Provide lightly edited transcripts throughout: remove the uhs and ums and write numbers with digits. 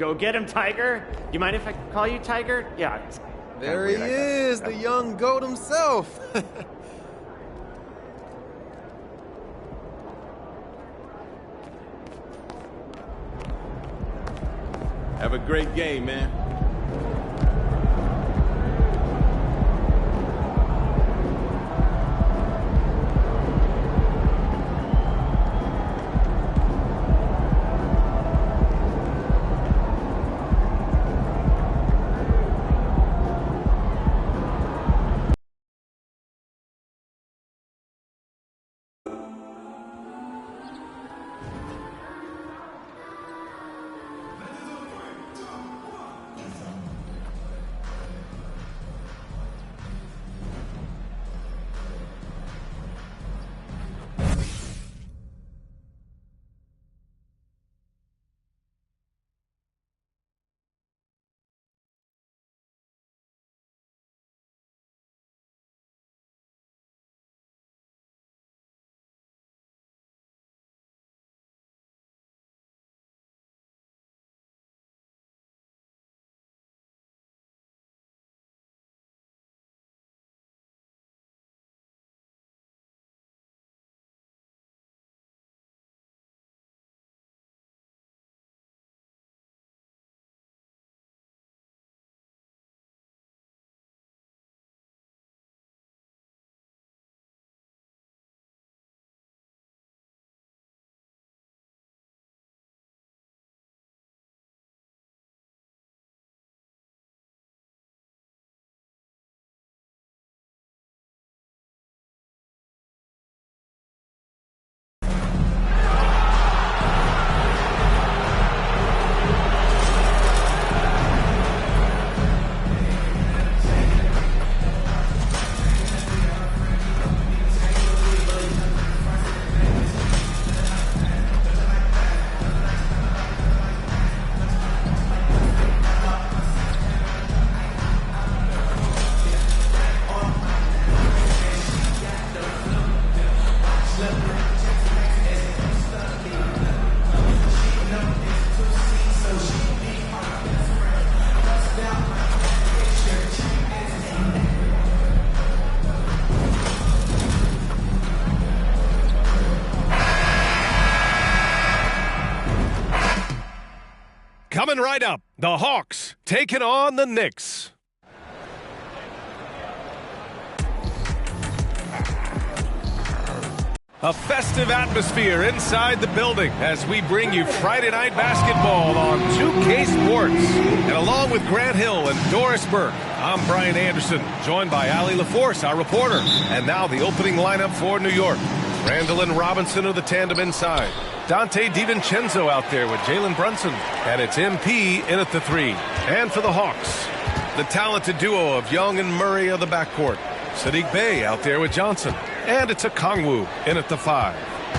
Go get him, Tiger. You mind if I call you Tiger? Yeah. There he is, the young GOAT himself. Have a great game, man. Coming right up, the Hawks taking on the Knicks. A festive atmosphere inside the building as we bring you Friday Night Basketball on 2K Sports. And along with Grant Hill and Doris Burke, I'm Brian Anderson, joined by Allie LaForce, our reporter. And now the opening lineup for New York. Randall and Robinson are the tandem inside. Dante DiVincenzo out there with Jalen Brunson. And it's MP in at the 3. And for the Hawks, the talented duo of Young and Murray of the backcourt. Saddiq Bey out there with Johnson. And it's a Kongwu in at the 5.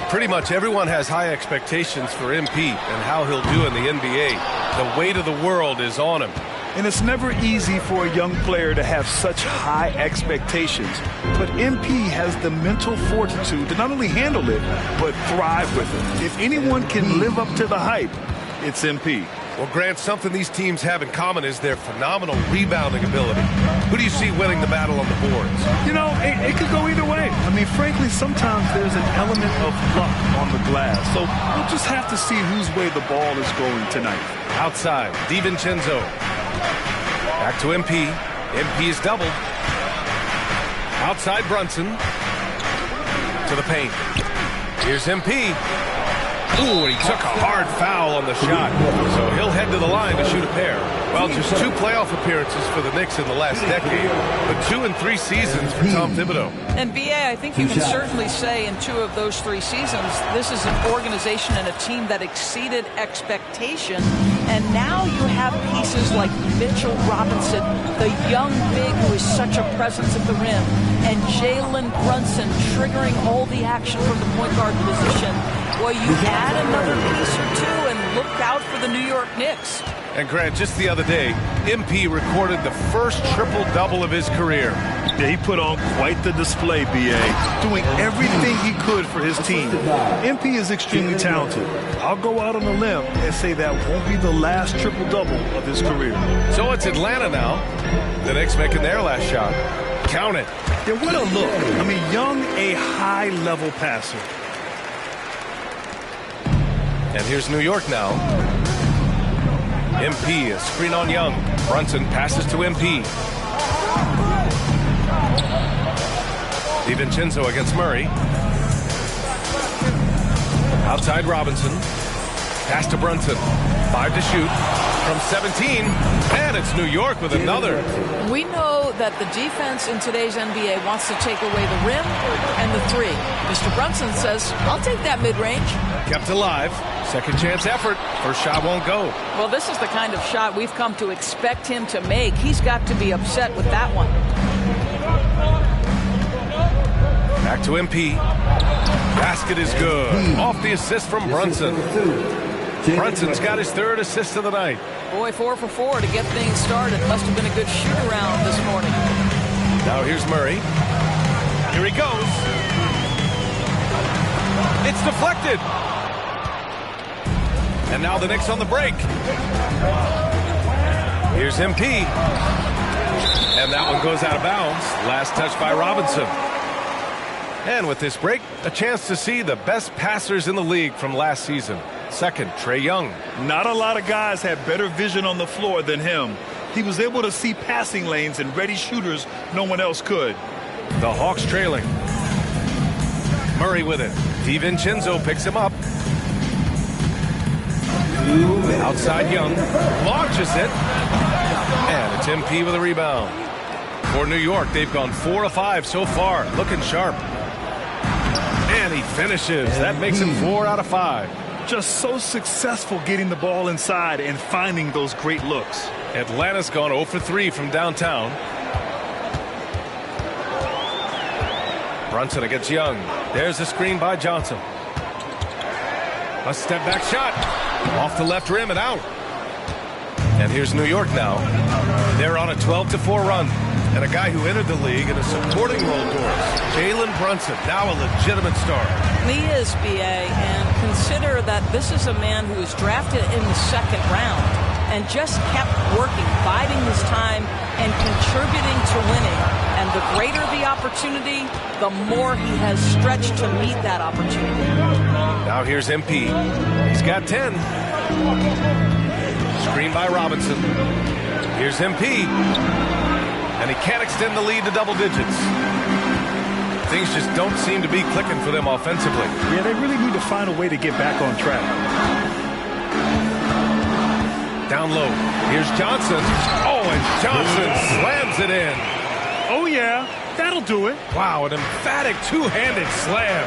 Pretty much everyone has high expectations for MP and how he'll do in the NBA. The weight of the world is on him. And it's never easy for a young player to have such high expectations. But MP has the mental fortitude to not only handle it, but thrive with it. If anyone can live up to the hype, it's MP. Well, Grant, something these teams have in common is their phenomenal rebounding ability. Who do you see winning the battle on the boards? You know, it could go either way. I mean, frankly, sometimes there's an element of luck on the glass. So we'll just have to see whose way the ball is going tonight. Outside, DiVincenzo. Back to MP. MP is doubled. Outside Brunson. To the paint. Here's MP. Ooh, and he took a hard foul on the shot. So he'll head to the line to shoot a pair. Well, just 2 playoff appearances for the Knicks in the last decade, but 2 in 3 seasons for Tom Thibodeau. And B.A., I think you can certainly say in 2 of those 3 seasons, this is an organization and a team that exceeded expectation. And now you have pieces like Mitchell Robinson, the young big who is such a presence at the rim, and Jalen Brunson triggering all the action from the point guard position. Well, you add another piece or 2 and look out for the New York Knicks. And Grant, just the other day, MP recorded the first triple-double of his career. Yeah, he put on quite the display, B.A., doing everything he could for his team. MP is extremely talented. I'll go out on a limb and say that won't be the last triple-double of his career. So it's Atlanta now. The Knicks making their last shot. Count it. Yeah, what a look. I mean, Young, a high-level passer. And here's New York now. MP, a screen on Young. Brunson passes to MP. DiVincenzo against Murray. Outside Robinson. Pass to Brunson. 5 to shoot from 17. And it's New York with another. We know that the defense in today's NBA wants to take away the rim and the three. Mr. Brunson says, I'll take that mid-range. Kept alive. Second chance effort. First shot won't go. Well, this is the kind of shot we've come to expect him to make. He's got to be upset with that one. Back to MP. Basket is good. Off the assist from Brunson. Brunson's got his third assist of the night. Boy, 4 for 4 to get things started. Must have been a good shoot-around this morning. Now here's Murray. Here he goes. It's deflected. And now the Knicks on the break. Here's MP. And that one goes out of bounds. Last touch by Robinson. And with this break, a chance to see the best passers in the league from last season. Second, Trae Young. Not a lot of guys had better vision on the floor than him. He was able to see passing lanes and ready shooters no one else could. The Hawks trailing. Murray with it. DiVincenzo picks him up. Outside Young. Launches it. And it's MP with a rebound. For New York, they've gone 4 of 5 so far. Looking sharp. And he finishes. That makes him 4 out of 5. Just so successful getting the ball inside and finding those great looks. Atlanta's gone 0 for 3 from downtown. Brunson against Young. There's a screen by Johnson. A step back shot. Off the left rim and out. And here's New York now. They're on a 12-4 run. And a guy who entered the league in a supporting role, Doris. Jalen Brunson, now a legitimate star. He is, B.A., and consider that this is a man who was drafted in the second round and just kept working, biding his time, and contributing to winning. And the greater the opportunity, the more he has stretched to meet that opportunity. Now here's MP. He's got 10. Screen by Robinson. Here's MP. And he can't extend the lead to double digits. Things just don't seem to be clicking for them offensively. Yeah, they really need to find a way to get back on track. Down low. Here's Johnson. Oh, and Johnson slams it in. Oh, yeah. That'll do it. Wow, an emphatic two-handed slam.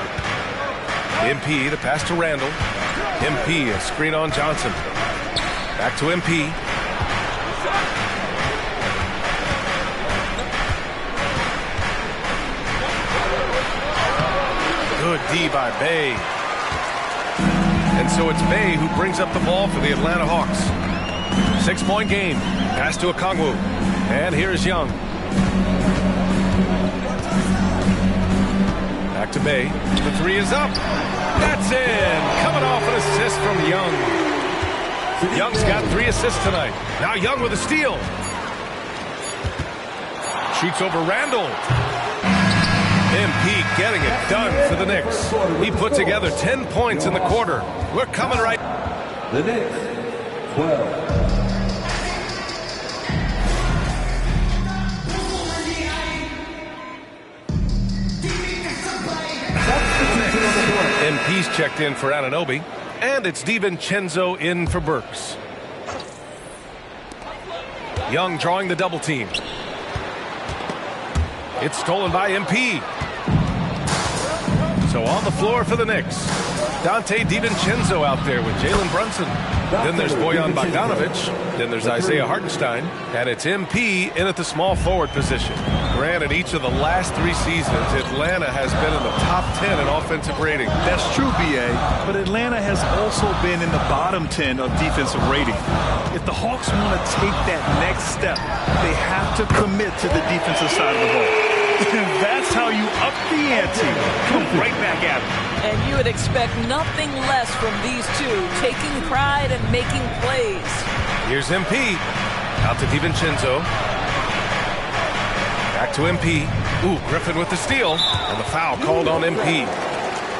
MP, the pass to Randall. MP, a screen on Johnson. Back to MP. Good D by Bay. And so it's Bay who brings up the ball for the Atlanta Hawks. 6-point game. Pass to Okongwu. And here's Young. Back to Bay. The three is up. That's in. Coming off an assist from Young. Young's got 3 assists tonight. Now Young with a steal. Shoots over Randall. MP getting it done for the Knicks. He put together 10 points in the quarter. We're coming right. The Knicks, 12. MP's checked in for Anunoby. And it's DiVincenzo in for Burks. Young drawing the double team. It's stolen by MP. So on the floor for the Knicks. Dante DiVincenzo out there with Jalen Brunson. Then there's Bojan Bogdanovic. Then there's Isaiah Hartenstein. And it's MP in at the small forward position. Granted, each of the last 3 seasons, Atlanta has been in the top 10 in offensive rating. That's true, B.A., but Atlanta has also been in the bottom 10 of defensive rating. If the Hawks want to take that next step, they have to commit to the defensive side of the ball. And that's how you up the ante. Come right back at it. And you would expect nothing less from these two, taking pride and making plays. Here's MP. Out to DiVincenzo. Back to MP. Ooh, Griffin with the steal. And the foul called on MP.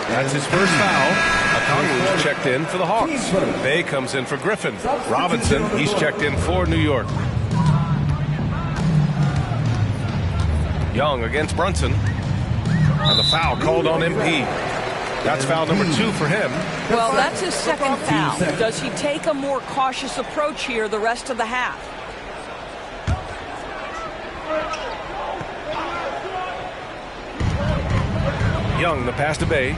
That's his first foul. Okongwu's checked in for the Hawks. Bay comes in for Griffin. Robinson, he's checked in for New York. Young against Brunson. And the foul called on MP. That's foul number 2 for him. Well, that's his second foul. Does he take a more cautious approach here the rest of the half? Young, the pass to Bay.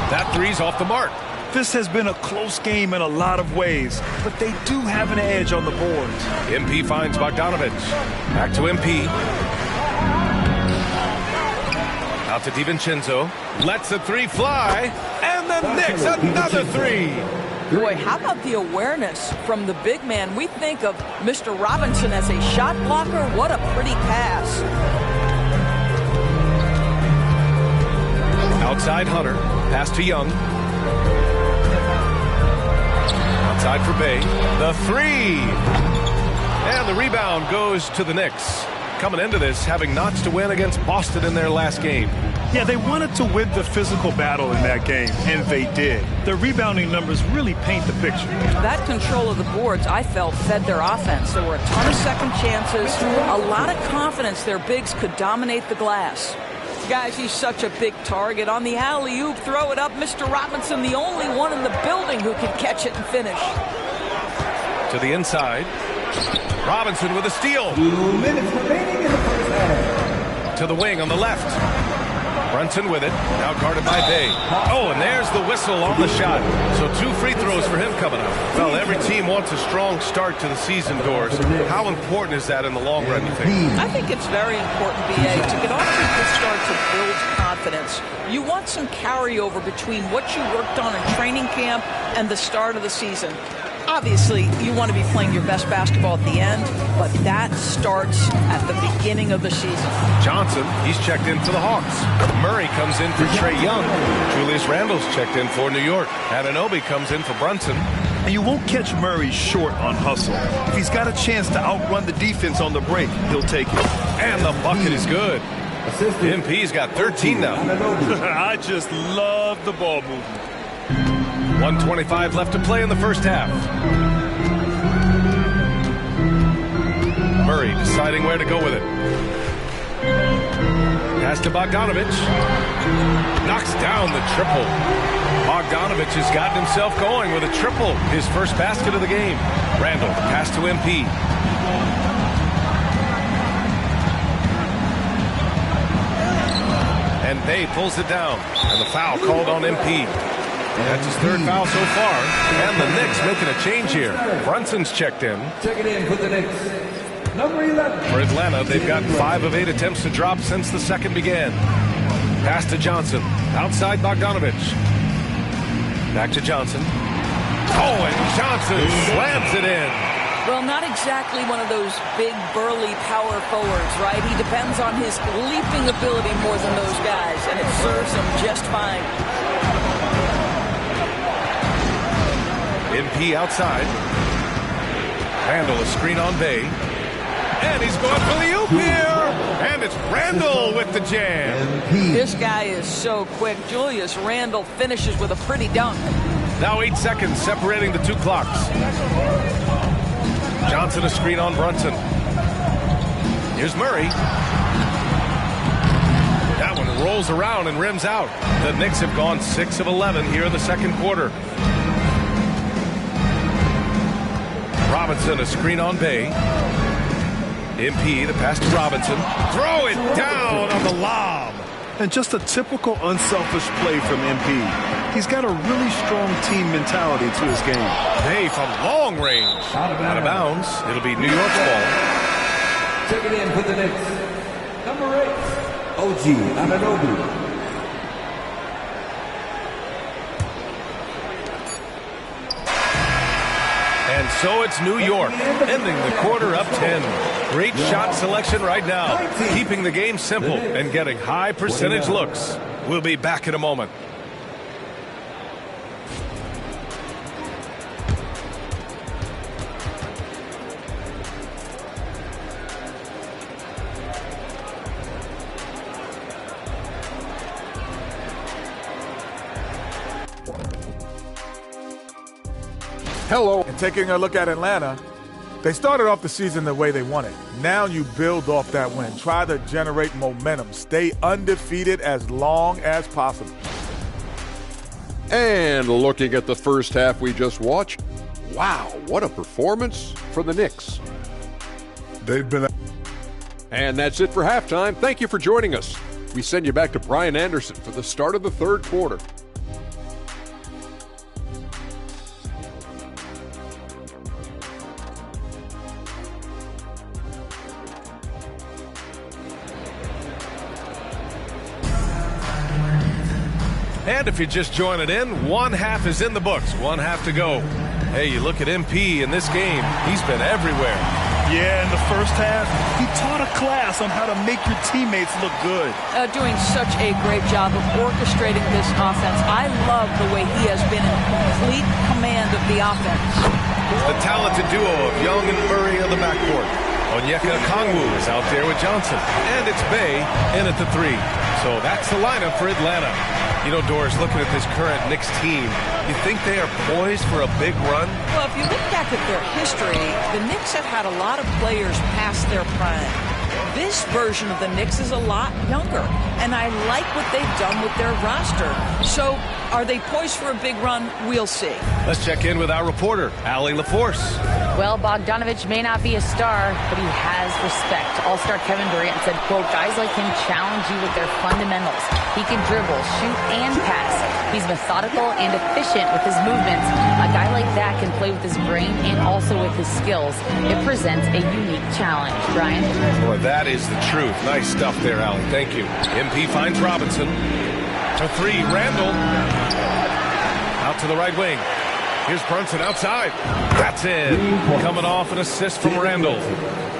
That three's off the mark. This has been a close game in a lot of ways, but they do have an edge on the boards. MP finds Bogdanovic. Back to MP. Out to DiVincenzo. Lets the 3 fly. And the Knicks, another 3. Boy, how about the awareness from the big man? We think of Mr. Robinson as a shot blocker. What a pretty pass. Outside Hunter. Pass to Young. Outside for Bay. The 3. And the rebound goes to the Knicks. Coming into this, having notched to win against Boston in their last game. Yeah, they wanted to win the physical battle in that game, and they did. Their rebounding numbers really paint the picture. That control of the boards, I felt, fed their offense. There were a ton of second chances, a lot of confidence their bigs could dominate the glass. Guys, he's such a big target. On the alley-oop, throw it up. Mr. Robinson, the only one in the building who can catch it and finish. To the inside. Robinson with a steal. 2 minutes remaining in the first half. To the wing on the left. Brunson with it. Now guarded by Bay. Oh, and there's the whistle on the shot. So 2 free throws for him coming up. Well, every team wants a strong start to the season, Doris. How important is that in the long run, you think? I think it's very important, B.A., to get off to a good start to build confidence. You want some carryover between what you worked on in training camp and the start of the season. Obviously, you want to be playing your best basketball at the end, but that starts at the beginning of the season. Johnson, he's checked in for the Hawks. Murray comes in for Trae Young. Julius Randle's checked in for New York. Anunoby comes in for Brunson. And you won't catch Murray short on hustle. If he's got a chance to outrun the defense on the break, he'll take it. And the bucket is good. MP's got 13 now. I just love the ball movement. 1:25 left to play in the first half. Murray deciding where to go with it. Pass to Bogdanovic. Knocks down the triple. Bogdanovic has gotten himself going with a triple. His first basket of the game. Randle, pass to MP. And Bay pulls it down. And the foul called on MP. That's his 3rd foul so far. And the Knicks making a change here. Brunson's checked in. Checking in for the Knicks. Number 11. For Atlanta, they've gotten 5 of 8 attempts to drop since the second began. Pass to Johnson. Outside Bogdanovic. Back to Johnson. Oh, and Johnson slams it in. Well, not exactly one of those big, burly power forwards, right? He depends on his leaping ability more than those guys, and it serves him just fine. MP outside. Randle a screen on Bay. And he's going for the oop here. And it's Randle with the jam. This guy is so quick. Julius Randle finishes with a pretty dunk. Now 8 seconds separating the 2 clocks. Johnson a screen on Brunson. Here's Murray. That one rolls around and rims out. The Knicks have gone 6 of 11 here in the second quarter. Robinson a screen on Bay. MP the pass to Robinson. Throw it down on the lob. And just a typical unselfish play from MP. He's got a really strong team mentality to his game. Hey, from long range. Out of bounds. It'll be New York's ball. Check it in for the Knicks. Number 8, OG Anunoby. And so it's New York, ending the quarter up 10. Great shot selection right now, keeping the game simple and getting high percentage looks. We'll be back in a moment. Hello. And taking a look at Atlanta, they started off the season the way they wanted. Now you build off that win. Try to generate momentum. Stay undefeated as long as possible. And looking at the first half we just watched, wow, what a performance for the Knicks. They've been... And that's it for halftime. Thank you for joining us. We send you back to Brian Anderson for the start of the third quarter. And if you're just joining in, one half is in the books, one half to go. Hey, you look at MP in this game, he's been everywhere. Yeah, in the first half, he taught a class on how to make your teammates look good. Doing such a great job of orchestrating this offense. I love the way he has been in complete command of the offense. The talented duo of Young and Murray on the backcourt. Onyeka Okongwu is out there with Johnson. And it's Bey in at the 3. So that's the lineup for Atlanta. You know, Doris, looking at this current Knicks team, you think they are poised for a big run? Well, if you look back at their history, the Knicks have had a lot of players past their prime. This version of the Knicks is a lot younger, and I like what they've done with their roster. So, are they poised for a big run? We'll see. Let's check in with our reporter, Allie LaForce. Well, Bogdanovich may not be a star, but he has respect. All-star Kevin Durant said, quote, guys like him challenge you with their fundamentals. He can dribble, shoot, and pass. He's methodical and efficient with his movements. A guy like that can play with his brain and also with his skills. It presents a unique challenge. Brian? Boy, that is the truth. Nice stuff there, Allie. Thank you. MP finds Robinson. To 3, Randall. Out to the right wing. Here's Brunson outside. That's it. Coming off an assist from Randall.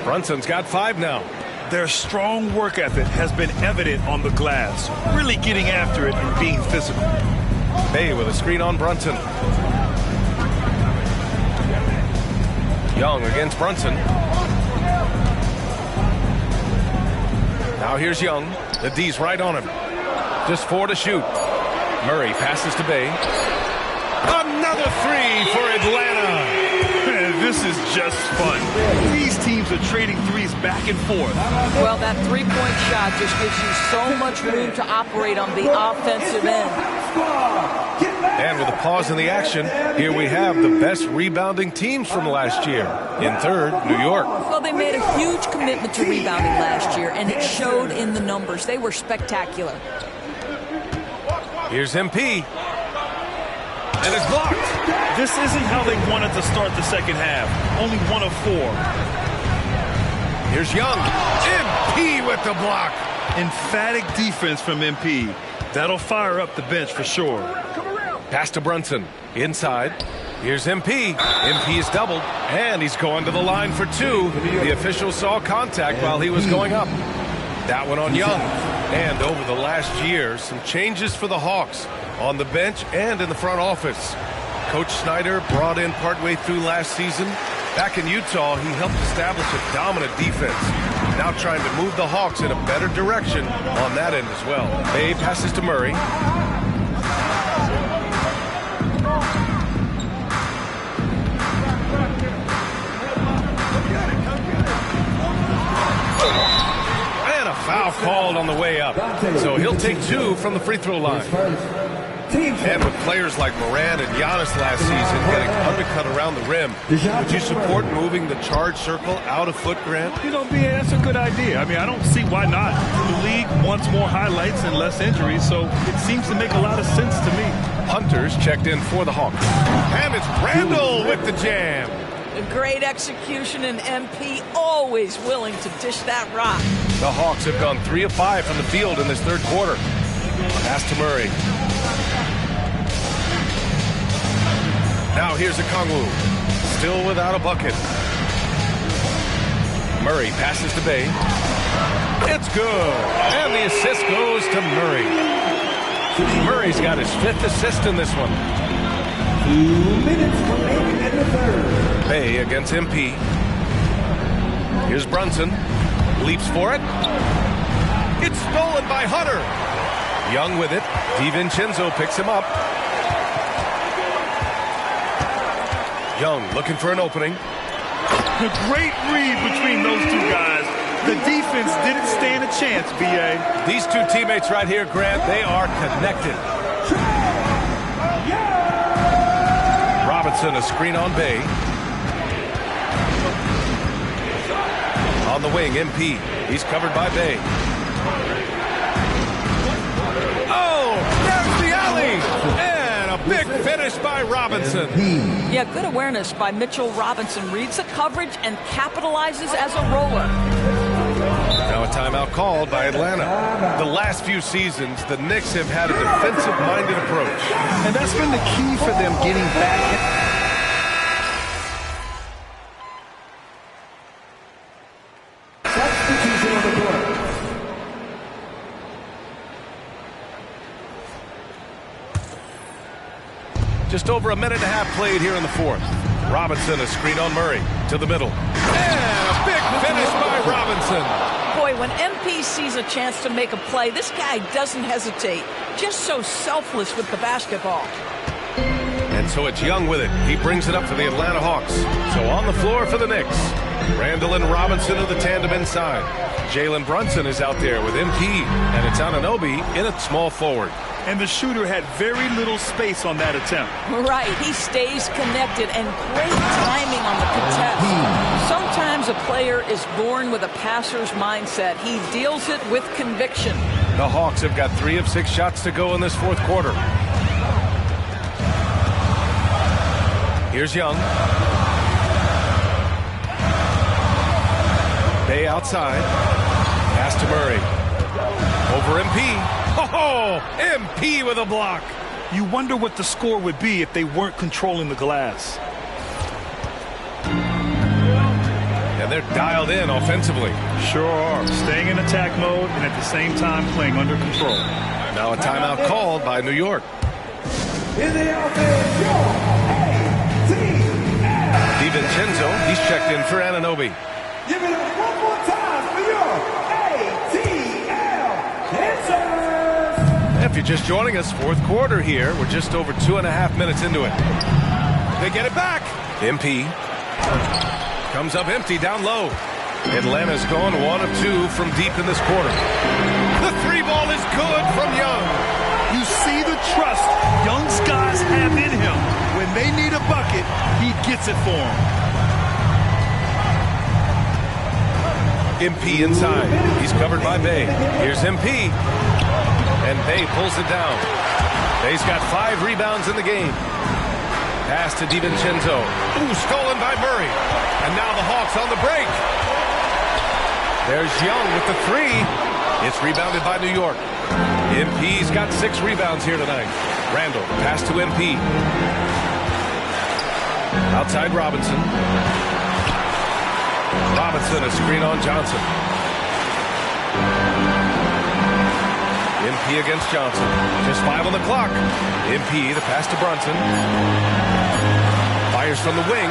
Brunson's got 5 now. Their strong work ethic has been evident on the glass, really getting after it and being physical. Bey with a screen on Brunson. Young against Brunson. Now here's Young. The D's right on him. Just 4 to shoot. Murray passes to Bey. Another 3 for Atlanta. This is just fun. These teams are trading threes back and forth. Well, that three-point shot just gives you so much room to operate on the offensive end. And with a pause in the action, here we have the best rebounding teams from last year. In third, New York. Well, they made a huge commitment to rebounding last year, and it showed in the numbers. They were spectacular. Here's MP. And it's blocked. This isn't how they wanted to start the second half. Only 1 of 4. Here's Young. MP with the block. Emphatic defense from MP. That'll fire up the bench for sure. Pass to Brunson. Inside. Here's MP. MP is doubled. And he's going to the line for 2. The official saw contact while he was going up. That one on Young. And over the last year, some changes for the Hawks on the bench and in the front office. Coach Snyder brought in partway through last season. Back in Utah, he helped establish a dominant defense. Now trying to move the Hawks in a better direction on that end as well. Bey passes to Murray. And a foul called on the way up. So he'll take 2 from the free throw line. Team And with players like Morant and Giannis last season getting undercut around the rim, would you support moving the charge circle out of foot, Grant? You know, BA, that's a good idea. I mean, I don't see why not. The league wants more highlights and less injuries, so it seems to make a lot of sense to me. Hunters checked in for the Hawks. And it's Randall with the jam. A great execution, and MP always willing to dish that rock. The Hawks have gone 3 of 5 from the field in this third quarter. Pass to Murray. Now here's Okongwu. Still without a bucket. Murray passes to Bay. It's good. And the assist goes to Murray. Murray's got his 5th assist in this one. 2 minutes remaining in the third. Bay against MP. Here's Brunson. Leaps for it. It's stolen by Hunter. Young with it. DiVincenzo picks him up. Young looking for an opening. A great read between those two guys. The defense didn't stand a chance, BA. These two teammates right here, Grant, they are connected. Robinson, a screen on Bay. On the wing, MP. He's covered by Bay. Oh, there's the alley. And a big finish by Robinson. Yeah, good awareness by Mitchell Robinson. Reads the coverage and capitalizes as a roller. Now a timeout called by Atlanta. The last few seasons, the Knicks have had a defensive-minded approach. And that's been the key for them getting back. Just over a minute and a half played here in the fourth. Robinson, a screen on Murray to the middle. And a big finish by Robinson. Boy, when MP sees a chance to make a play, this guy doesn't hesitate. Just so selfless with the basketball. And so it's Young with it. He brings it up for the Atlanta Hawks. So on the floor for the Knicks. Randall and Robinson are the tandem inside. Jalen Brunson is out there with MP. And it's Anunoby in at small forward. And the shooter had very little space on that attempt. Right, he stays connected, and great timing on the contest. Sometimes a player is born with a passer's mindset. He deals it with conviction. The Hawks have got 3 of 6 shots to go in this fourth quarter. Here's Young. Bay outside. Pass to Murray. Over MP. Oh, MP with a block. You wonder what the score would be if they weren't controlling the glass. And they're dialed in offensively. Sure are. Staying in attack mode and at the same time playing under control. Now a timeout called by New York. In the offense, DiVincenzo, he's checked in for Anunoby. Give it up one more time for your ATL Kansas. If you're just joining us, fourth quarter here. We're just over 2.5 minutes into it. They get it back. MP comes up empty down low. Atlanta's gone 1 of 2 from deep in this quarter. The 3 ball is good from Young. You see the trust Young's guys have in him. When they need a bucket, he gets it for them. MP inside. He's covered by Bay. Here's MP. And Bay pulls it down. Bay's got 5 rebounds in the game. Pass to DiVincenzo. Ooh, stolen by Murray. And now the Hawks on the break. There's Young with the 3. It's rebounded by New York. MP's got 6 rebounds here tonight. Randall, pass to MP. Outside Robinson. Robinson, a screen on Johnson. MP against Johnson. Just 5 on the clock. MP, the pass to Brunson. Fires from the wing.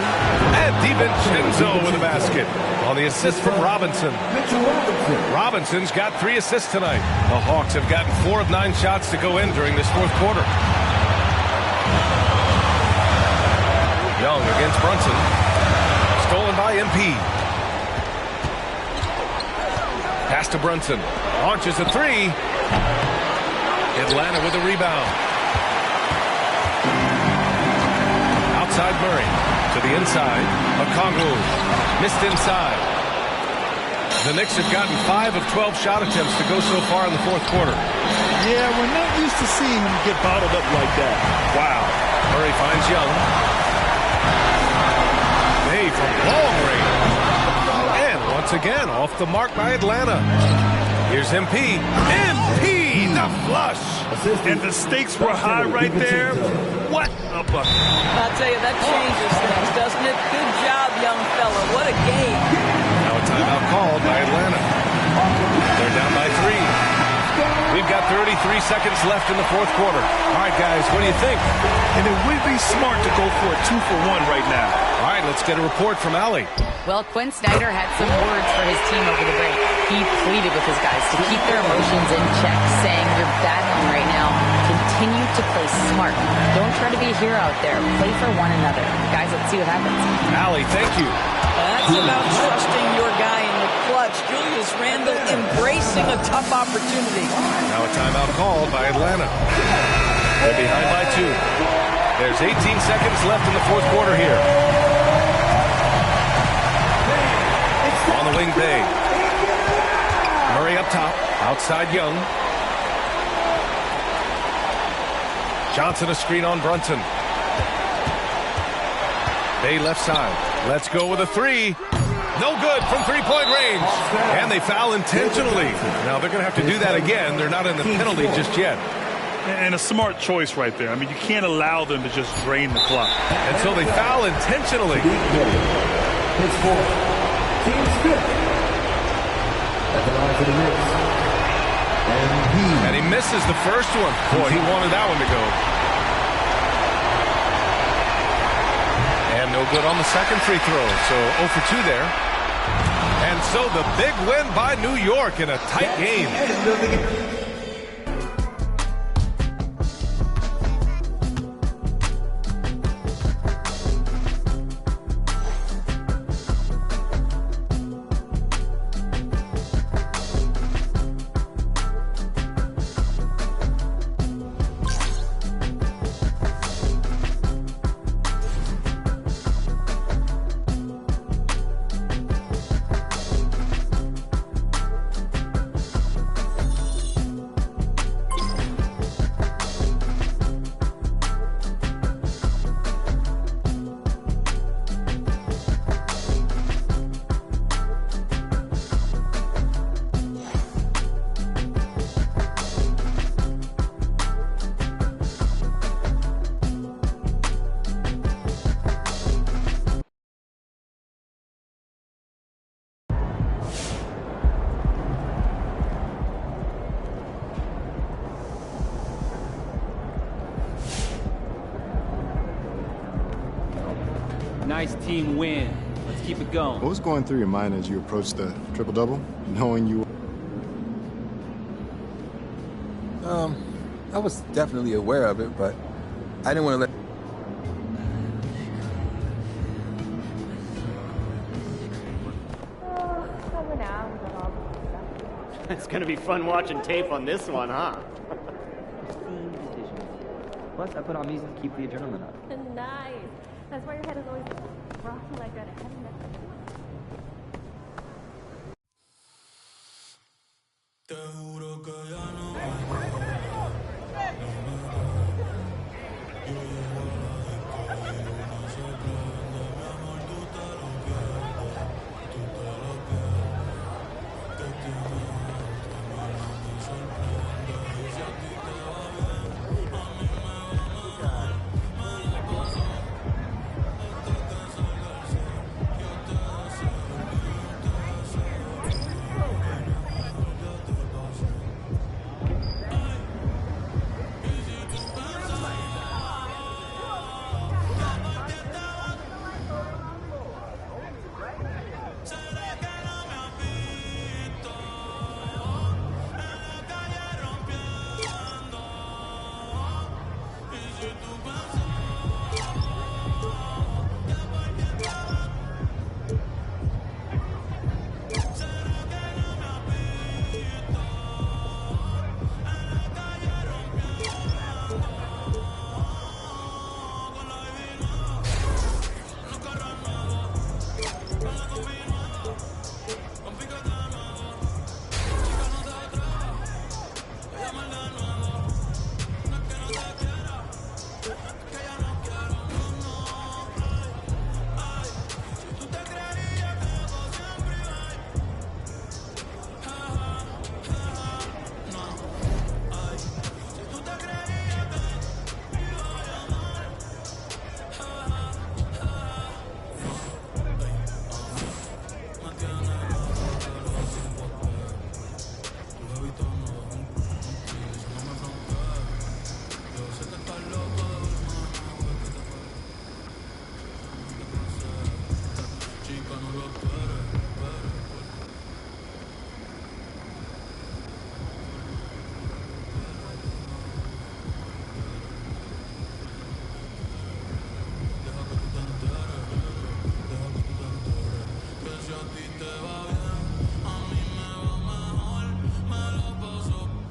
And DiVincenzo with a basket. On the assist from Robinson. Robinson's got 3 assists tonight. The Hawks have gotten 4 of 9 shots to go in during this fourth quarter. Young against Brunson. Stolen by MP. Pass to Brunson. Launches a 3. Atlanta with a rebound. outside Murray. To the inside. Okongwu. Missed inside. The Knicks have gotten 5 of 12 shot attempts to go so far in the fourth quarter. Yeah, we're not used to seeing him get bottled up like that. Wow. Murray finds Young. Hey, from long range. And once again, off the mark by Atlanta. Here's MP. MP, the flush. And the stakes were high right there. What a bucket. I'll tell you, that changes things, doesn't it? Good job, young fella. What a game. Now a timeout called by Atlanta. They're down by 3. We've got 33 seconds left in the fourth quarter. All right, guys, what do you think? And it would be smart to go for a 2-for-1 right now. All right, let's get a report from Allie. Well, Quinn Snyder had some words for his team over the break. He pleaded with his guys to keep their emotions in check, saying, "You're battling right now. Continue to play smart. Don't try to be a hero out there. Play for one another." Guys, let's see what happens. Allie, thank you. That's about trusting your guy in the clutch. Julius Randle embracing a tough opportunity. Now a timeout called by Atlanta. They're behind by 2. There's 18 seconds left in the fourth quarter here. On the wing, Bay. Murray up top. Outside Young. Johnson a screen on Brunson. Bay left side. Let's go with a 3. No good from three-point range. And they foul intentionally. Now they're going to have to do that again. They're not in the penalty just yet. And a smart choice right there. I mean, you can't allow them to just drain the clock. And so they foul intentionally. His fourth. Team's fifth. At the line for the Knicks. And he misses the first one. Boy, he wanted that one to go. And no good on the second free throw. So 0 for 2 there. And so the big win by New York in a tight game. Nice team win. Let's keep it going. What was going through your mind as you approached the triple-double, knowing you... I was definitely aware of it, but I didn't want to let... It's gonna be fun watching tape on this one, huh? Plus, I put on music to keep the adrenaline up. Nice. That's why your head is always rocking like that. Te juro que ya no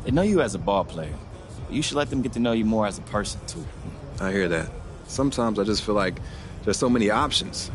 They know you as a ball player. You should let them get to know you more as a person, too. I hear that. Sometimes I just feel like there's so many options.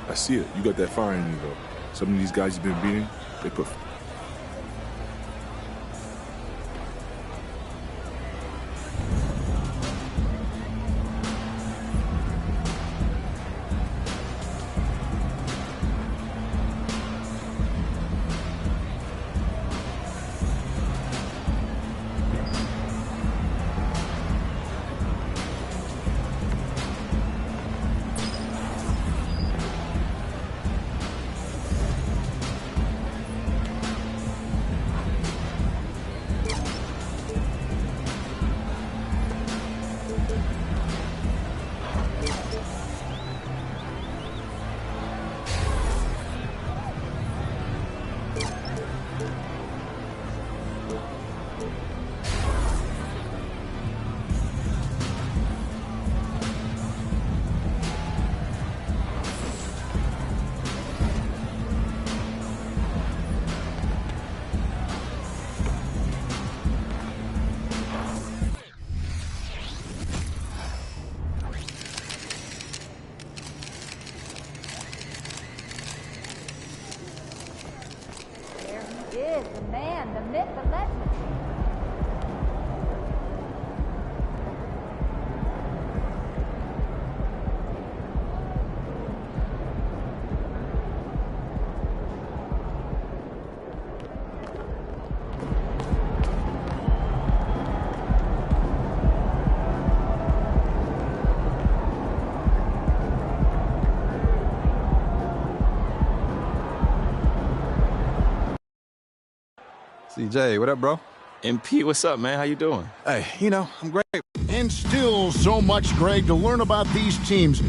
I see it. You got that fire in you, though. Some of these guys you've been beating, they put... is the man, the myth, the legend. CJ, what up, bro? MP, what's up, man? How you doing? Hey, you know, I'm great. And still so much, Greg, to learn about these teams.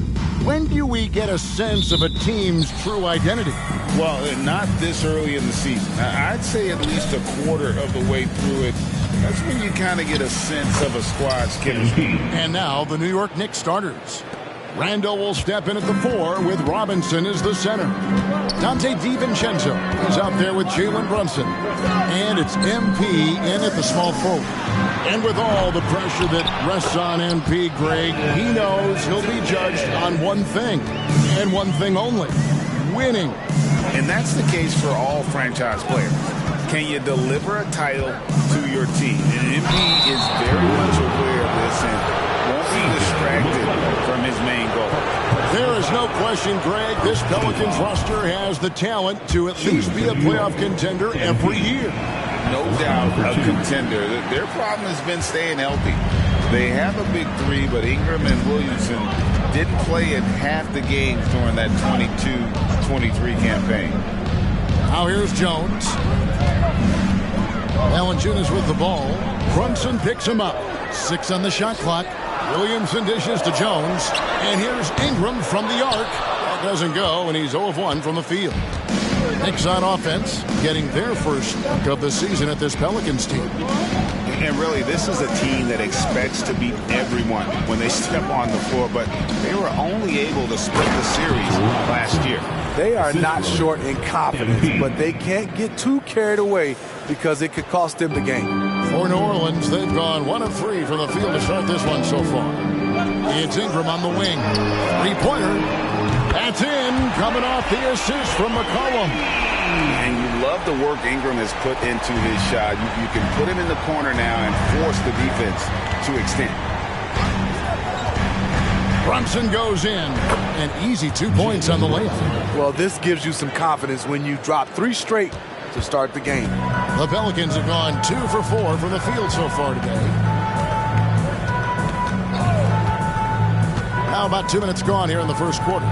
When do we get a sense of a team's true identity? Well, not this early in the season. I'd say at least a quarter of the way through it. That's when you kind of get a sense of a squad's chemistry. And now the New York Knicks starters. Randall will step in at the 4 with Robinson as the center. Dante DiVincenzo is out there with Jalen Brunson. And it's MP in at the small forward. And with all the pressure that rests on MP, Greg, he knows he'll be judged on one thing, and one thing only, winning. And that's the case for all franchise players. Can you deliver a title to your team? And MP is very much aware of this and won't be distracted from his main goal. There is no question, Greg, this Pelicans roster has the talent to at least be a playoff contender every year. No doubt a contender. Their problem has been staying healthy. They have a big three, but Ingram and Williamson didn't play in half the games during that 22-23 campaign. Now here's Jones. Valanciunas with the ball. Brunson picks him up. 6 on the shot clock. Williamson dishes to Jones. And here's Ingram from the arc. That doesn't go, and he's 0 of 1 from the field. Knicks on offense, getting their first of the season at this Pelicans team. And really, this is a team that expects to beat everyone when they step on the floor, but they were only able to split the series last year. They are not short in confidence, but they can't get too carried away because it could cost them the game. For New Orleans, they've gone 1 of 3 from the field to start this one so far. It's Ingram on the wing. 3-pointer. That's in, coming off the assist from McCollum. And you love the work Ingram has put into his shot. You can put him in the corner now and force the defense to extend. Brunson goes in. An easy 2 points on the layup. Well, this gives you some confidence when you drop 3 straight to start the game. The Pelicans have gone 2 for 4 from the field so far today. Now about 2 minutes gone here in the first quarter.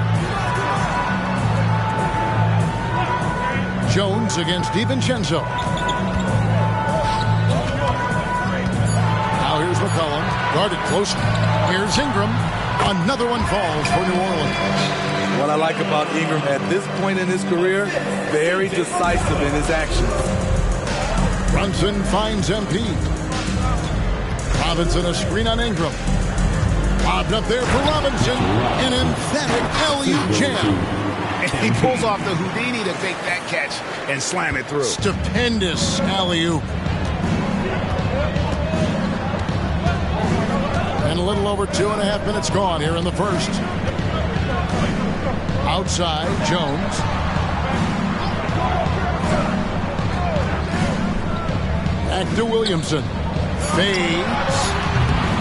Jones against DiVincenzo. Now here's McCollum. Guarded closely. Here's Ingram. Another one falls for New Orleans. What I like about Ingram at this point in his career, very decisive in his actions. Brunson finds MP. Robinson a screen on Ingram. Lobbed up there for Robinson. An emphatic alley-oop jam. And he pulls off the Houdini to take that catch and slam it through. Stupendous alley-oop. And a little over 2.5 minutes gone here in the first. Outside, Jones. Back to Williamson. Fades.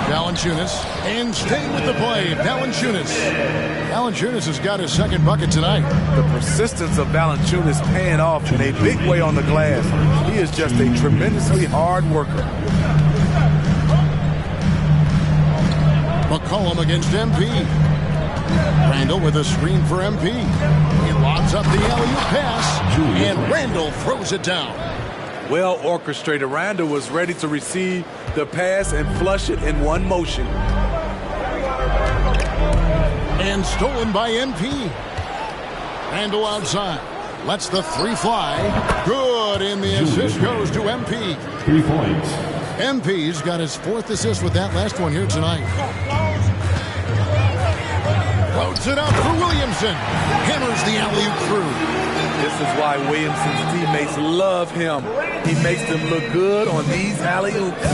Valanciunas. And staying with the play, Valanciunas. Valanciunas has got his second bucket tonight. The persistence of Valanciunas paying off in a big way on the glass. He is just a tremendously hard worker. McCollum against MP. Randall with a screen for MP. He lobs up the alley-oop pass, and Randall throws it down. Well orchestrated. Randall was ready to receive the pass and flush it in one motion. And stolen by MP. Randall outside. Lets the 3 fly. Good, and the assist goes to MP. 3 points. MP's got his 4th assist with that last one here tonight. Floats it out for Williamson. Hammers the alley-oop through. This is why Williamson's teammates love him. He makes them look good on these alley-oops.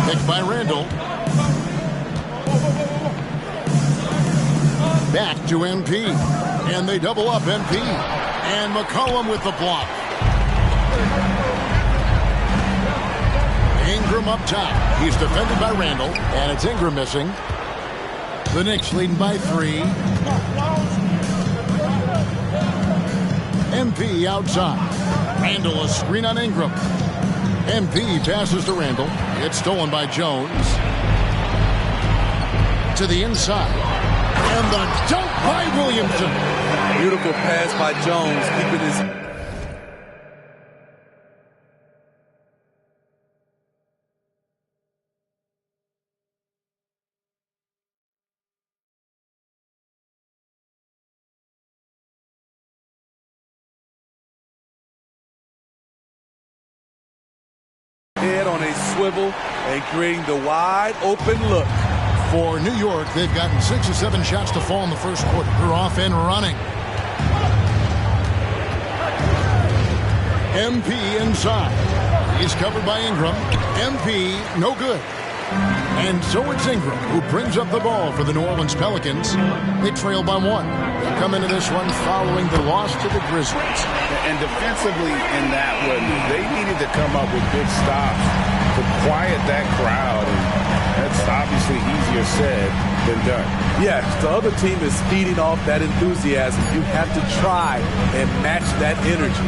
Picked by Randall. Back to MP. And they double up MP. And McCollum with the block. Ingram up top. He's defended by Randall. And it's Ingram missing. The Knicks leading by 3. MP outside. Randall a screen on Ingram. MP passes to Randall. It's stolen by Jones. To the inside. And the dunk by Williamson. Beautiful pass by Jones, keeping his... head on a swivel and creating the wide open look. For New York, they've gotten 6 or 7 shots to fall in the first quarter. They're off and running. MP inside. He's covered by Ingram. MP, no good. And so it's Ingram who brings up the ball for the New Orleans Pelicans. They trail by 1. They come into this one following the loss to the Grizzlies. And defensively in that one, they needed to come up with big stops to quiet that crowd. And that's obviously easier said than done. Yes, the other team is feeding off that enthusiasm. You have to try and match that energy.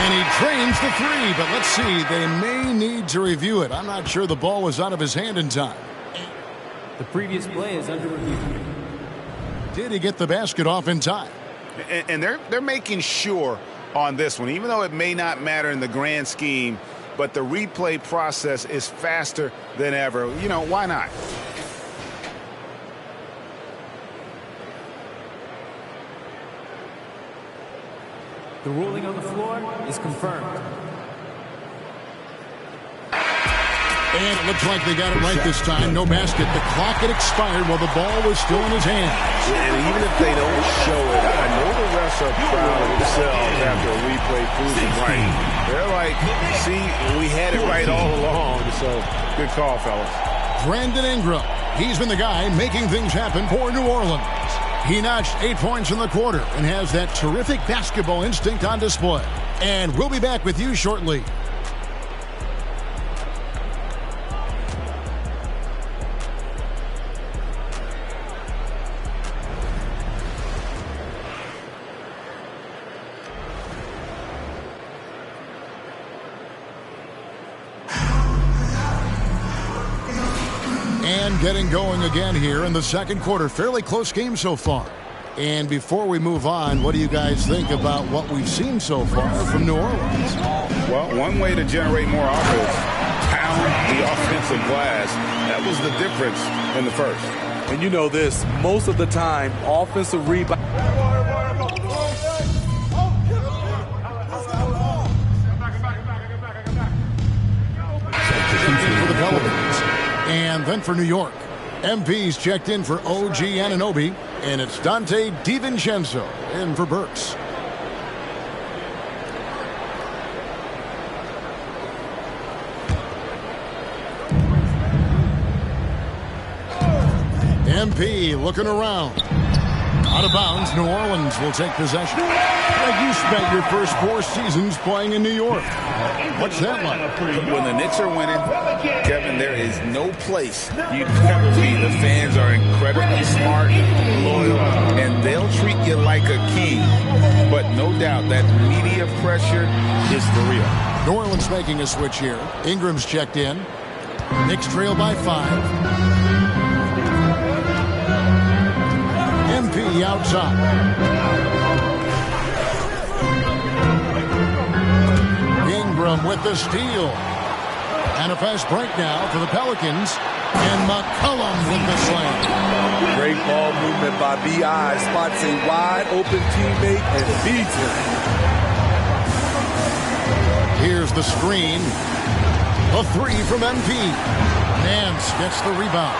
And he drains the 3, but let's see. They may need to review it. I'm not sure the ball was out of his hand in time. The previous play is under review. Did he get the basket off in time? And they're making sure on this one, even though it may not matter in the grand scheme, but the replay process is faster than ever. You know, why not? The ruling on the floor is confirmed. And it looks like they got it right this time. No basket. The clock had expired while the ball was still in his hand. And even if they don't show it, I know the refs are proud of themselves after a replay proves it right. They're like, see, we had it right all along. So, good call, fellas. Brandon Ingram. He's been the guy making things happen for New Orleans. He notched 8 points in the quarter and has that terrific basketball instinct on display. And we'll be back with you shortly. And getting going again here in the second quarter. Fairly close game so far. And before we move on, what do you guys think about what we've seen so far from New Orleans? Well, one way to generate more offense, pound the offensive glass. That was the difference in the first. And you know this, most of the time, offensive rebound. For the Pelicans. And then for New York, MP's checked in for OG Anunoby, and it's Dante DiVincenzo in for Burks. MP looking around. Out of bounds, New Orleans will take possession. Like you spent your first 4 seasons playing in New York. What's that like? When the Knicks are winning, Kevin, there is no place you'd ever be. The fans are incredibly smart, loyal, and they'll treat you like a king. But no doubt that media pressure is for real. New Orleans making a switch here. Ingram's checked in. Knicks trail by 5. MP outside. Ingram with the steal. And a fast break now for the Pelicans. And McCollum with the slam. Great ball movement by B.I. Spots a wide open teammate and feeds him. Here's the screen. A 3 from MP. Nance gets the rebound.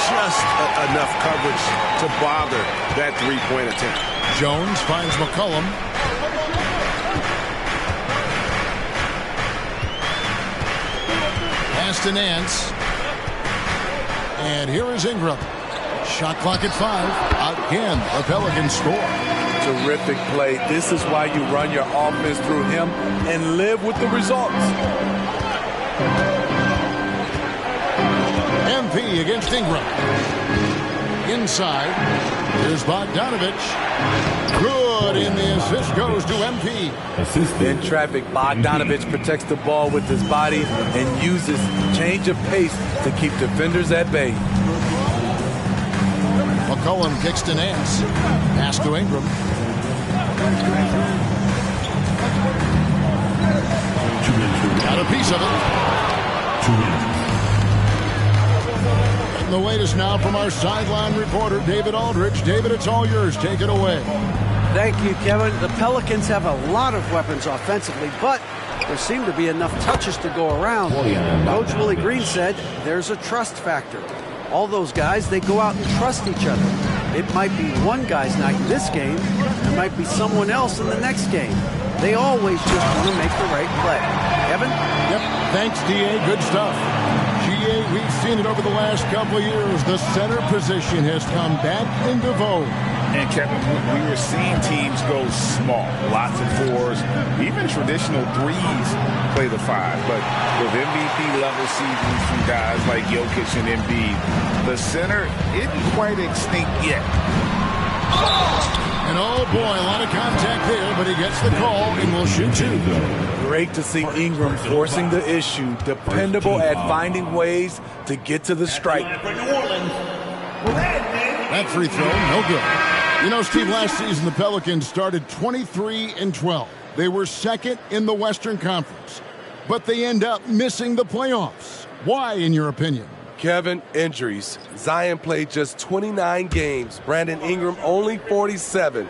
Just enough coverage to bother that three-point attempt. Jones finds McCollum. Pass to Nance. And here is Ingram. Shot clock at 5. Again, the Pelicans score. Terrific play. This is why you run your offense through him and live with the results. MP against Ingram. Inside. Here's Bogdanovic. Good, and the assist goes to MP. In traffic, Bogdanovic protects the ball with his body and uses change of pace to keep defenders at bay. McCollum kicks to Nance. Pass to Ingram. Got a piece of it. 2 minutes. The latest now from our sideline reporter, David Aldridge. David, it's all yours. Take it away. Thank you, Kevin. The Pelicans have a lot of weapons offensively, but there seem to be enough touches to go around. Coach Willie Green said there's a trust factor. All those guys, they go out and trust each other. It might be one guy's night in this game. There might be someone else in the next game. They always just want to make the right play. Kevin? Yep. Thanks, D.A. Good stuff. GA, we've seen it over the last couple of years. The center position has come back into vogue. And Kevin, we were seeing teams go small, lots of 4s, even traditional 3s play the 5. But with MVP level seasons from guys like Jokic and Embiid, the center isn't quite extinct yet. And oh boy, a lot of contact there, but he gets the call and will shoot 2. Great to see Ingram forcing the issue, dependable at finding ways to get to the stripe. That free throw, no good. You know, Steve, last season the Pelicans started 23-12. They were second in the Western Conference, but they end up missing the playoffs. Why, in your opinion? Kevin, injuries. Zion played just 29 games. Brandon Ingram only 47.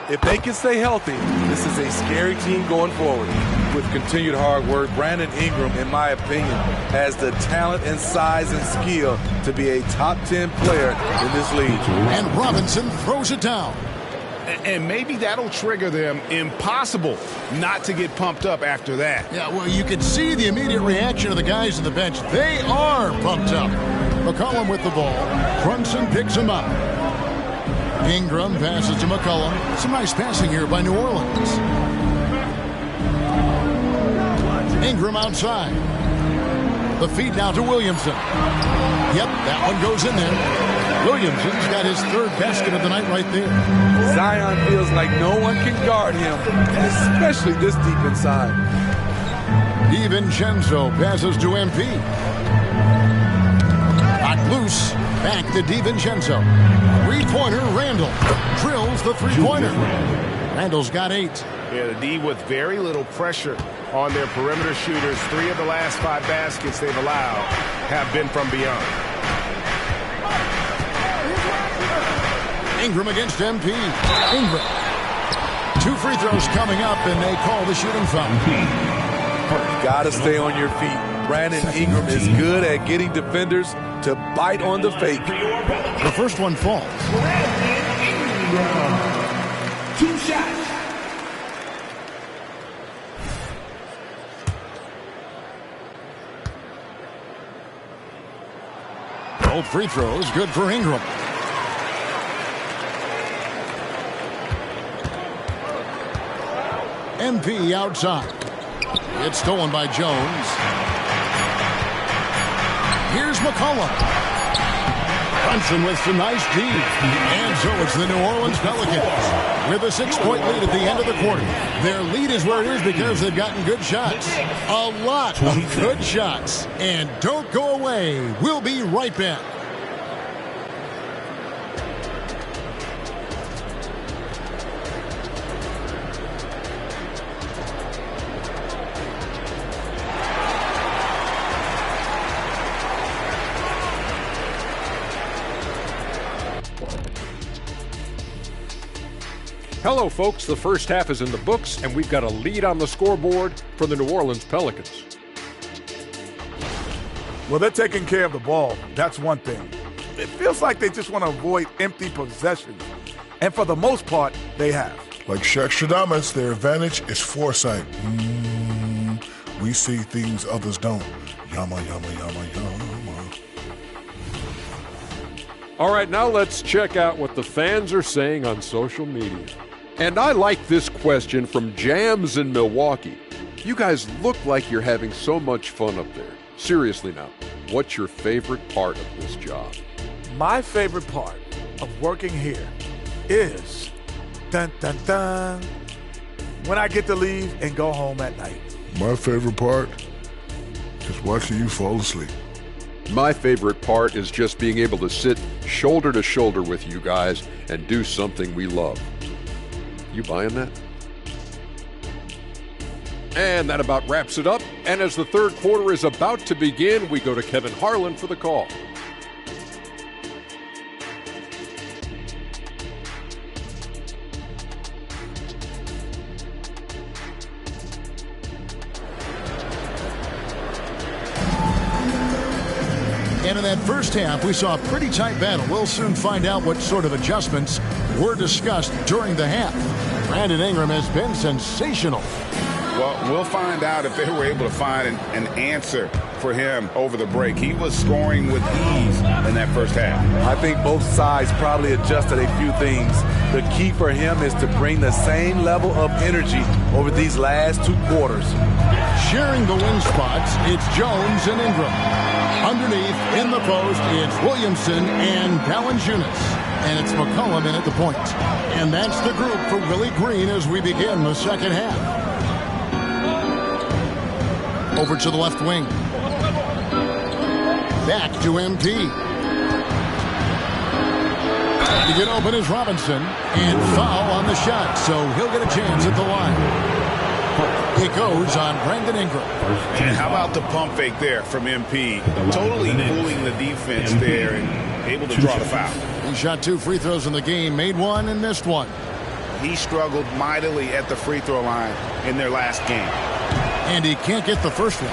If they can stay healthy, this is a scary team going forward. With continued hard work, Brandon Ingram, in my opinion, has the talent and size and skill to be a top 10 player in this league. And Robinson throws it down. And maybe that'll trigger them. Impossible not to get pumped up after that. Yeah, well, you can see the immediate reaction of the guys on the bench. They are pumped up. McCollum with the ball. Brunson picks him up. Ingram passes to McCollum. Some nice passing here by New Orleans. Ingram outside. The feed now to Williamson. Yep, that one goes in there. Williamson's got his third basket of the night right there. Zion feels like no one can guard him, especially this deep inside. DiVincenzo passes to MP. Knocked loose. Back to DiVincenzo. Three-pointer, Randall. Drills the three-pointer. Randall's got 8. Yeah, the D with very little pressure on their perimeter shooters. 3 of the last 5 baskets they've allowed have been from beyond. Ingram against MP. Ingram. 2 free throws coming up, and they call the shooting foul. Got to stay on your feet. Brandon Ingram is good at getting defenders to bite on the fake. The first one falls. 2 shots. Both free throws good for Ingram. MP outside. It's stolen by Jones. Here's McCollum. Brunson with some nice D. And so it's the New Orleans Pelicans with a 6-point lead at the end of the quarter. Their lead is where it is because they've gotten good shots. A lot of good shots. And don't go away. We'll be right back. Hello, folks. The first half is in the books, and we've got a lead on the scoreboard for the New Orleans Pelicans. Well, they're taking care of the ball. That's one thing. It feels like they just want to avoid empty possessions. And for the most part, they have. Like Shaq Stradamus, their advantage is foresight. We see things others don't. Yama, yama, yama, yama. All right, now let's check out what the fans are saying on social media. And I like this question from Jams in Milwaukee. You guys look like you're having so much fun up there. Seriously now, what's your favorite part of this job? My favorite part of working here is dun dun dun when I get to leave and go home at night. My favorite part is watching you fall asleep. My favorite part is just being able to sit shoulder to shoulder with you guys and do something we love. You buying that? And that about wraps it up. And as the third quarter is about to begin, we go to Kevin Harlan for the call. And in that first half, we saw a pretty tight battle. We'll soon find out what sort of adjustments were discussed during the half. Brandon Ingram has been sensational. Well, we'll find out if they were able to find an answer for him over the break. He was scoring with ease in that first half. I think both sides probably adjusted a few things. The key for him is to bring the same level of energy over these last 2 quarters. Sharing the win spots, it's Jones and Ingram. Underneath, in the post, it's Williamson and Valanciunas. And it's McCollum in at the point. And that's the group for Willie Green as we begin the second half. Over to the left wing. Back to MP. To get open is Robinson. And foul on the shot, so he'll get a chance at the line. It goes on Brandon Ingram. And how about the pump fake there from MP? Totally fooling the defense there and able to draw the foul. He shot 2 free throws in the game, made 1 and missed 1. He struggled mightily at the free throw line in their last game. And he can't get the first one.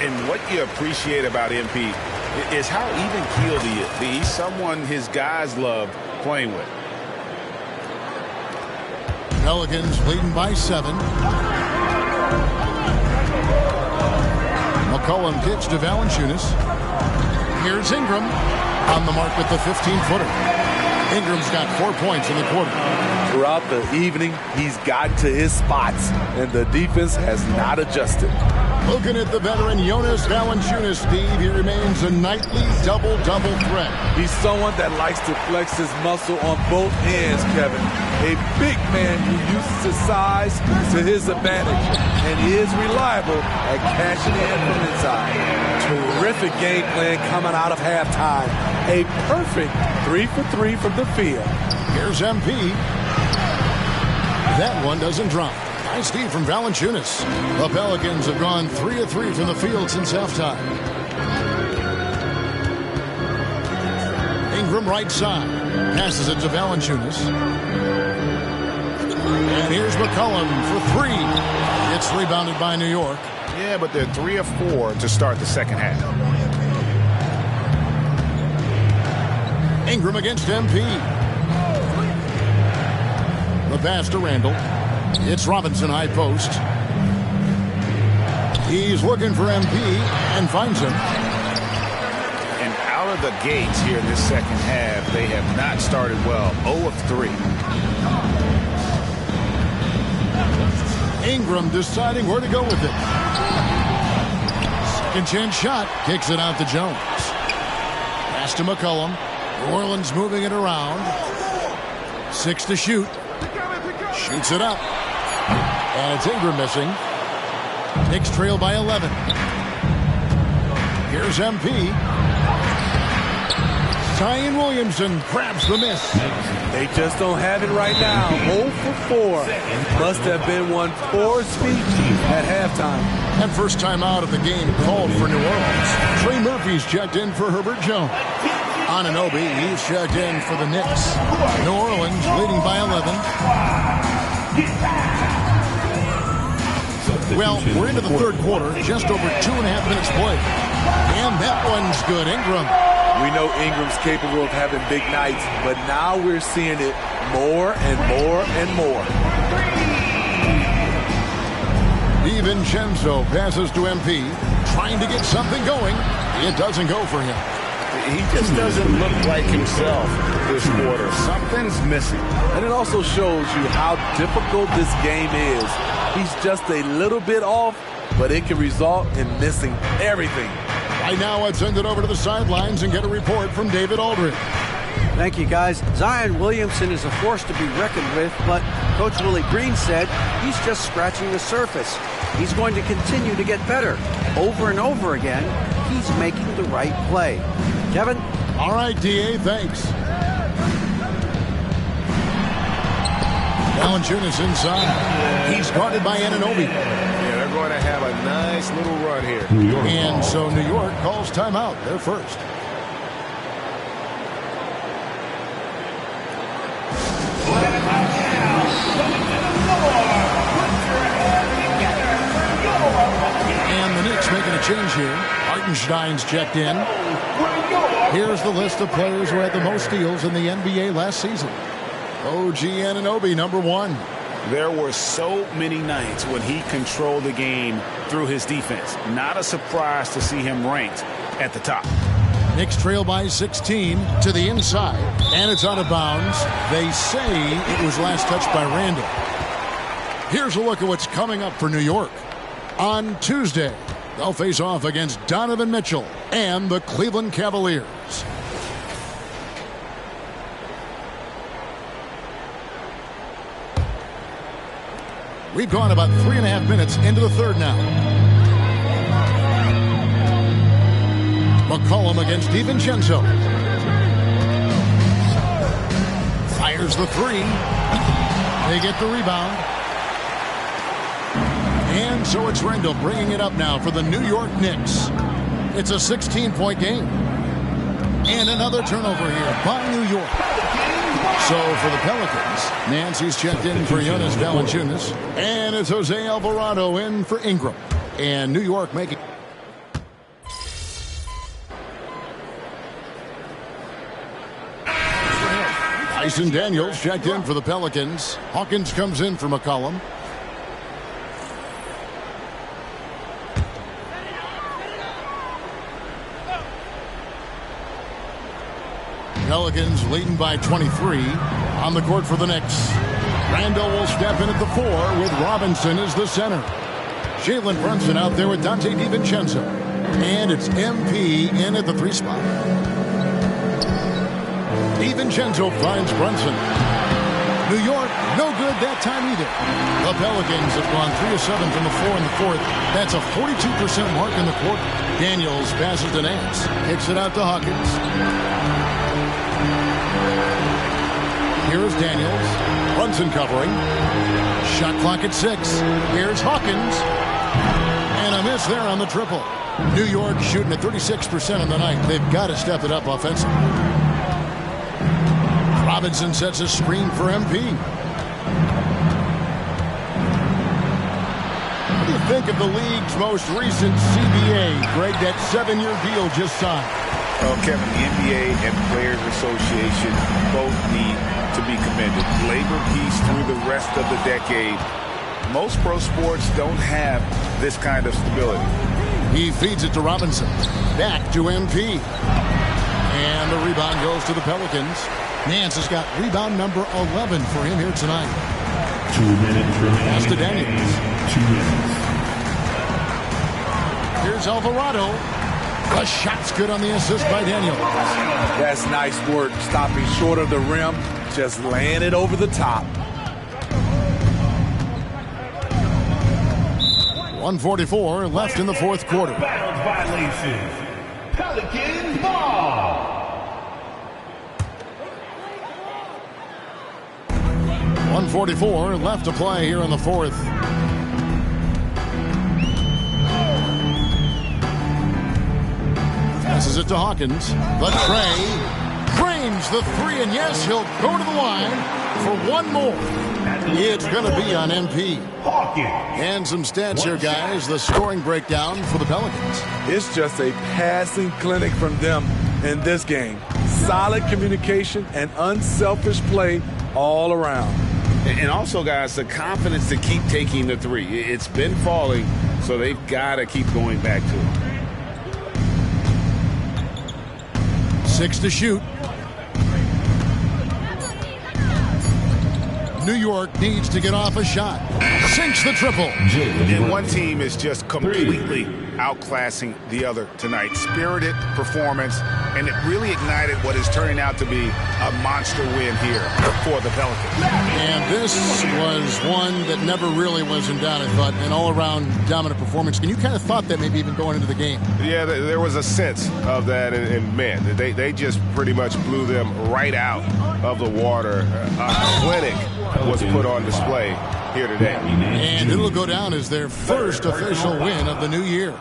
And what you appreciate about MP is how even-keeled he is. He's someone his guys love playing with. Pelicans leading by 7. McCollum kicks to Valanciunas. Here's Ingram on the mark with the 15-footer. Ingram's got 4 points in the quarter. Throughout the evening, he's gotten to his spots, and the defense has not adjusted. Looking at the veteran Jonas Valanciunas, Steve, he remains a nightly double-double threat. He's someone that likes to flex his muscle on both ends, Kevin. A big man who uses his size to his advantage, and he is reliable at cashing in from inside. Terrific game plan coming out of halftime. A perfect 3 for 3 from the field. Here's MP. That one doesn't drop. Nice Steve from Valanciunas. The Pelicans have gone 3 of 3 from the field since halftime. Ingram right side. Passes it to Valanciunas. And here's McCollum for 3. It's rebounded by New York. Yeah, but they're 3 of 4 to start the second half. Ingram against MP. The pass to Randall. It's Robinson high post. He's looking for MP and finds him. And out of the gates here in this second half, they have not started well. 0 of 3. Ingram deciding where to go with it. Second chance shot. Kicks it out to Jones. Pass to McCollum. New Orleans moving it around. 6 to shoot. Shoots it up. And it's Ingram missing. Knicks trail by 11. Here's MP. Zion Williamson grabs the miss. They just don't have it right now. 0 for 4. Must have been one poor speech at halftime. And first time out of the game called for New Orleans. Trey Murphy's checked in for Herbert Jones. Anunoby, he's checked in for the Knicks. New Orleans leading by 11. Well, we're into the third quarter, just over 2.5 minutes played. And that one's good. Ingram. We know Ingram's capable of having big nights, but now we're seeing it more and more and more. DiVincenzo passes to MP, trying to get something going. It doesn't go for him. He just doesn't look like himself this quarter. Something's missing. And it also shows you how difficult this game is. He's just a little bit off, but it can result in missing everything. Right now, I'd send it over to the sidelines and get a report from David Aldridge. Thank you, guys. Zion Williamson is a force to be reckoned with, but Coach Willie Green said he's just scratching the surface. He's going to continue to get better. Over and over again, he's making the right play. Kevin? All right, D.A., thanks. Valanciunas inside. He's guarded by Anunoby. Yeah, they're going to have a nice little run here. And so New York calls timeout. They're first. And the Knicks making a change here. Hartenstein's checked in. Here's the list of players who had the most steals in the NBA last season. OG Anunoby, number 1. There were so many nights when he controlled the game through his defense. Not a surprise to see him ranked at the top. Knicks trail by 16 to the inside, and it's out of bounds. They say it was last touched by Randall. Here's a look at what's coming up for New York. On Tuesday, they'll face off against Donovan Mitchell and the Cleveland Cavaliers. We've gone about 3.5 minutes into the third now. McCollum against DiVincenzo. Fires the 3. They get the rebound. And so it's Randall bringing it up now for the New York Knicks. It's a 16-point game. And another turnover here by New York. So for the Pelicans, Nancy's checked in for Jonas Valanciunas. And it's Jose Alvarado in for Ingram. And New York making... Tyson Daniels checked in for the Pelicans. Hawkins comes in for McCollum. Pelicans leading by 23. On the court for the Knicks, Randall will step in at the 4 with Robinson as the center. Jalen Brunson out there with Dante DiVincenzo. And it's MP in at the 3 spot. DiVincenzo finds Brunson. New York, no good that time either. The Pelicans have gone 3 of 7 from the floor in the 4th. That's a 42% mark in the quarter. Daniels passes to Nance. Kicks it out to Hawkins. Here's Daniels. Brunson covering. Shot clock at 6. Here's Hawkins. And a miss there on the triple. New York shooting at 36% on the night. They've got to step it up offensively. Robinson sets a screen for MP. What do you think of the league's most recent CBA? Greg, that 7-year deal just signed. Well, Kevin, the NBA and Players Association both need to be commended. Labor peace through the rest of the decade. Most pro sports don't have this kind of stability. He feeds it to Robinson. Back to MP. And the rebound goes to the Pelicans. Nance has got rebound number 11 for him here tonight. 2 minutes remaining. Pass to Daniels. 2 minutes. Here's Alvarado. The shot's good on the assist by Daniels. That's nice work. Stopping short of the rim. Just laying it over the top. 1:44 left in the 4th quarter. Bounds violations. Pelicans ball. 1:44 left to play here in the 4th. Passes it to Hawkins. The tray. Drains the 3, and yes, he'll go to the line for one more. It's going to be on MP. And some stats here, guys. The scoring breakdown for the Pelicans. It's just a passing clinic from them in this game. Solid communication and unselfish play all around. And also, guys, the confidence to keep taking the 3. It's been falling, so they've got to keep going back to it. 6 to shoot. New York needs to get off a shot. Sinks the triple. And one team is just completely outclassing the other tonight. Spirited performance, and it really ignited what is turning out to be a monster win here for the Pelicans. And this was one that never really was in doubt, I thought, an all-around dominant performance. And you kind of thought that maybe even going into the game. Yeah, there was a sense of that, and man, they just pretty much blew them right out of the water. A clinic was put on display here today. And it'll go down as their first official win of the new year.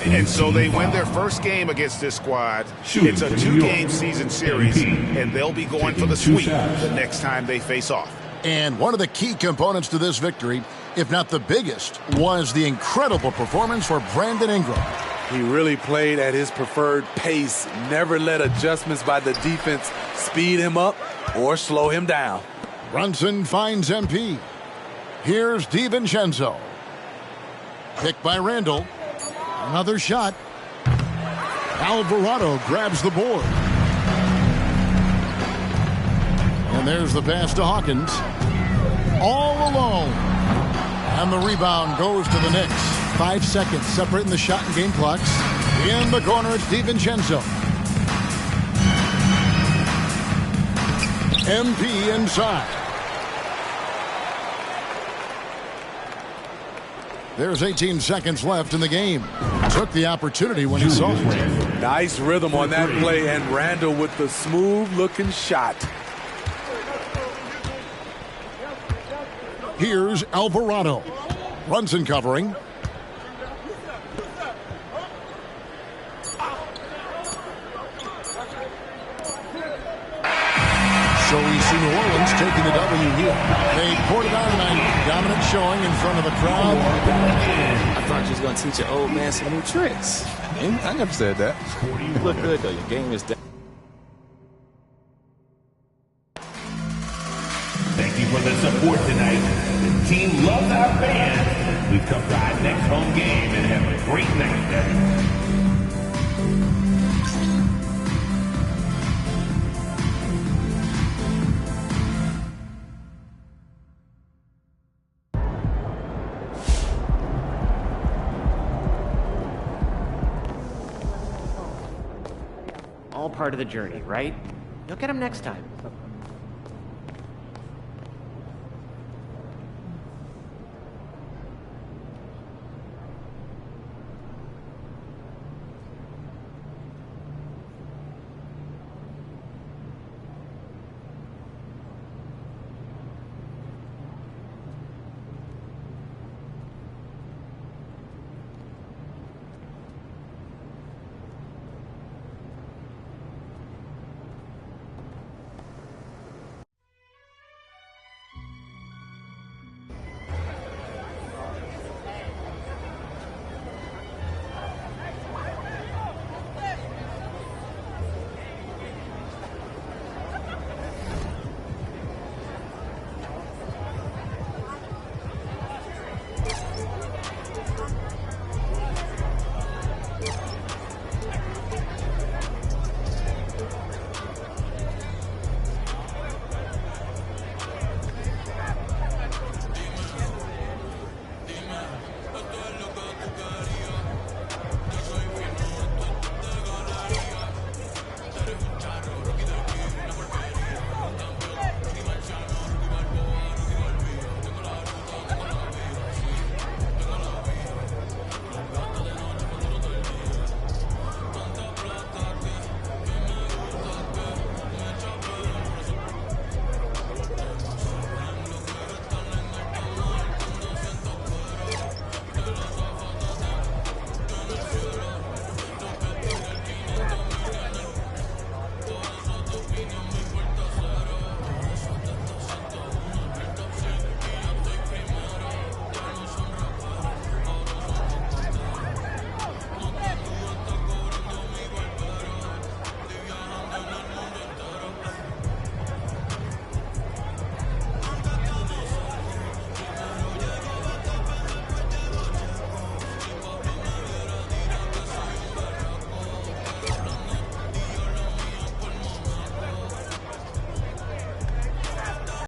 And so they win their first game against this squad. It's a 2-game season series, and they'll be going for the sweep the next time they face off. And one of the key components to this victory, if not the biggest, was the incredible performance for Brandon Ingram. He really played at his preferred pace, never let adjustments by the defense speed him up or slow him down. Brunson finds MP. Here's DiVincenzo. Picked by Randall. Another shot. Alvarado grabs the board. And there's the pass to Hawkins. All alone. And the rebound goes to the Knicks. 5 seconds separating the shot and game clocks. In the corner, it's DiVincenzo. MP inside. There's 18 seconds left in the game. Took the opportunity when he saw it. Nice rhythm on that play, and Randall with the smooth-looking shot. Here's Alvarado. Brunson covering. So we see New Orleans taking the W here. They poured it on tonight. Dominant showing in front of the crowd. I thought you was going to teach your old man some new tricks. I never said that. You look good, though. Your game is down. Thank you for the support tonight. The team loves our fans. We've come to our next home game and have a great night. all part of the journey, right? You'll get them next time.